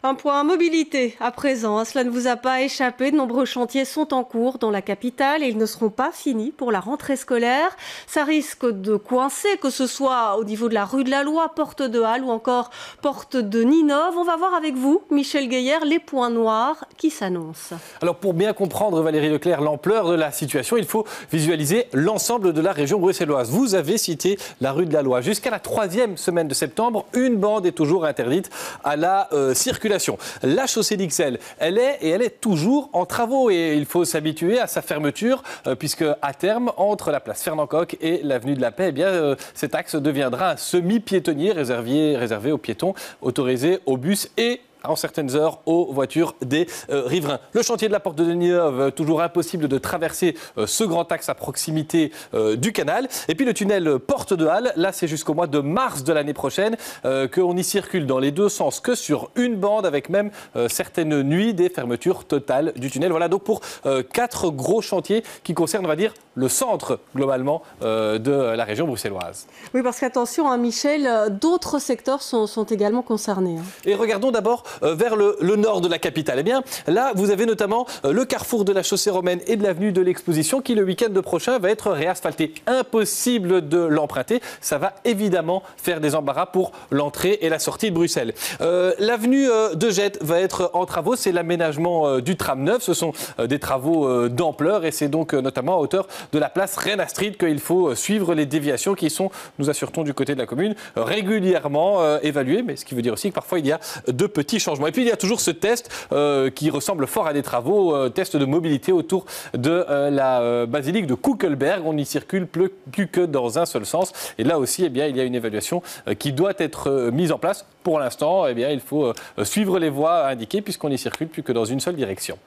Un point mobilité à présent. Cela ne vous a pas échappé. De nombreux chantiers sont en cours dans la capitale et ils ne seront pas finis pour la rentrée scolaire. Ça risque de coincer, que ce soit au niveau de la rue de la Loi, porte de Halle ou encore porte de Ninove. On va voir avec vous, Michel Gueyer, les points noirs qui s'annoncent. Alors pour bien comprendre, Valérie Leclerc, l'ampleur de la situation, il faut visualiser l'ensemble de la région bruxelloise. Vous avez cité la rue de la Loi. Jusqu'à la 3e semaine de septembre, une bande est toujours interdite à la circulation. La chaussée d'Ixelles, elle est toujours en travaux et il faut s'habituer à sa fermeture puisque à terme, entre la place Fernand Coq et l'avenue de la Paix, cet axe deviendra un semi-piétonnier réservé aux piétons, autorisé aux bus et en certaines heures aux voitures des riverains. Le chantier de la porte de Ninove, toujours impossible de traverser ce grand axe à proximité du canal. Et puis le tunnel porte de Halle, là c'est jusqu'au mois de mars de l'année prochaine qu'on y circule dans les deux sens que sur une bande avec même certaines nuits des fermetures totales du tunnel. Voilà donc pour 4 gros chantiers qui concernent, on va dire, le centre globalement de la région bruxelloise. Oui, parce qu'attention, Michel, d'autres secteurs sont également concernés. Et regardons d'abord vers le nord de la capitale. Eh bien, là, vous avez notamment le carrefour de la chaussée romaine et de l'avenue de l'Exposition qui, le week-end prochain, va être réasphalté. Impossible de l'emprunter. Ça va évidemment faire des embarras pour l'entrée et la sortie de Bruxelles. L'avenue de Jette va être en travaux. C'est l'aménagement du tram neuf. Ce sont des travaux d'ampleur et c'est donc notamment à hauteur de la place Reine Astrid qu'il faut suivre les déviations qui sont, nous assure-t-on du côté de la commune, régulièrement évaluées. Mais ce qui veut dire aussi que parfois il y a de petits changements. Et puis il y a toujours ce test qui ressemble fort à des travaux, test de mobilité autour de la basilique de Kuckelberg. On n'y circule plus que dans un seul sens. Et là aussi, il y a une évaluation qui doit être mise en place. Pour l'instant, il faut suivre les voies indiquées puisqu'on n'y circule plus que dans une seule direction.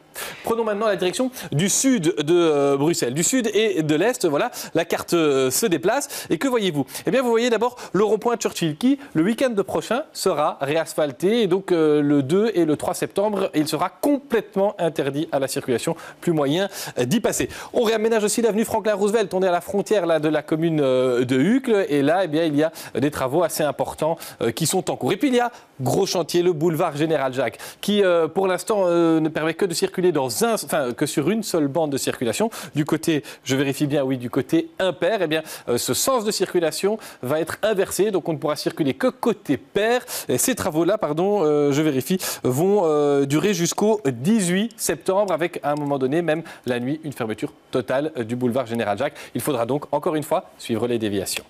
Prenons maintenant la direction du sud de Bruxelles, du sud et de l'est. Voilà, la carte se déplace. Et que voyez-vous? Vous voyez d'abord le rond-point Churchill qui, le week-end prochain, sera réasphalté. Et donc, le 2 et le 3 septembre, il sera complètement interdit à la circulation. Plus moyen d'y passer. On réaménage aussi l'avenue Franklin-Roosevelt. On est à la frontière là, de la commune de Uccle. Et là, il y a des travaux assez importants qui sont en cours. Et puis, il y a gros chantier, le boulevard Général Jacques, qui, pour l'instant, ne permet que de circuler que sur une seule bande de circulation. Du côté, je vérifie bien, oui, du côté impair, ce sens de circulation va être inversé. Donc, on ne pourra circuler que côté pair. Et ces travaux-là, je vérifie, vont durer jusqu'au 18 septembre avec, à un moment donné, même la nuit, une fermeture totale du boulevard Général Jacques. Il faudra donc, encore une fois, suivre les déviations.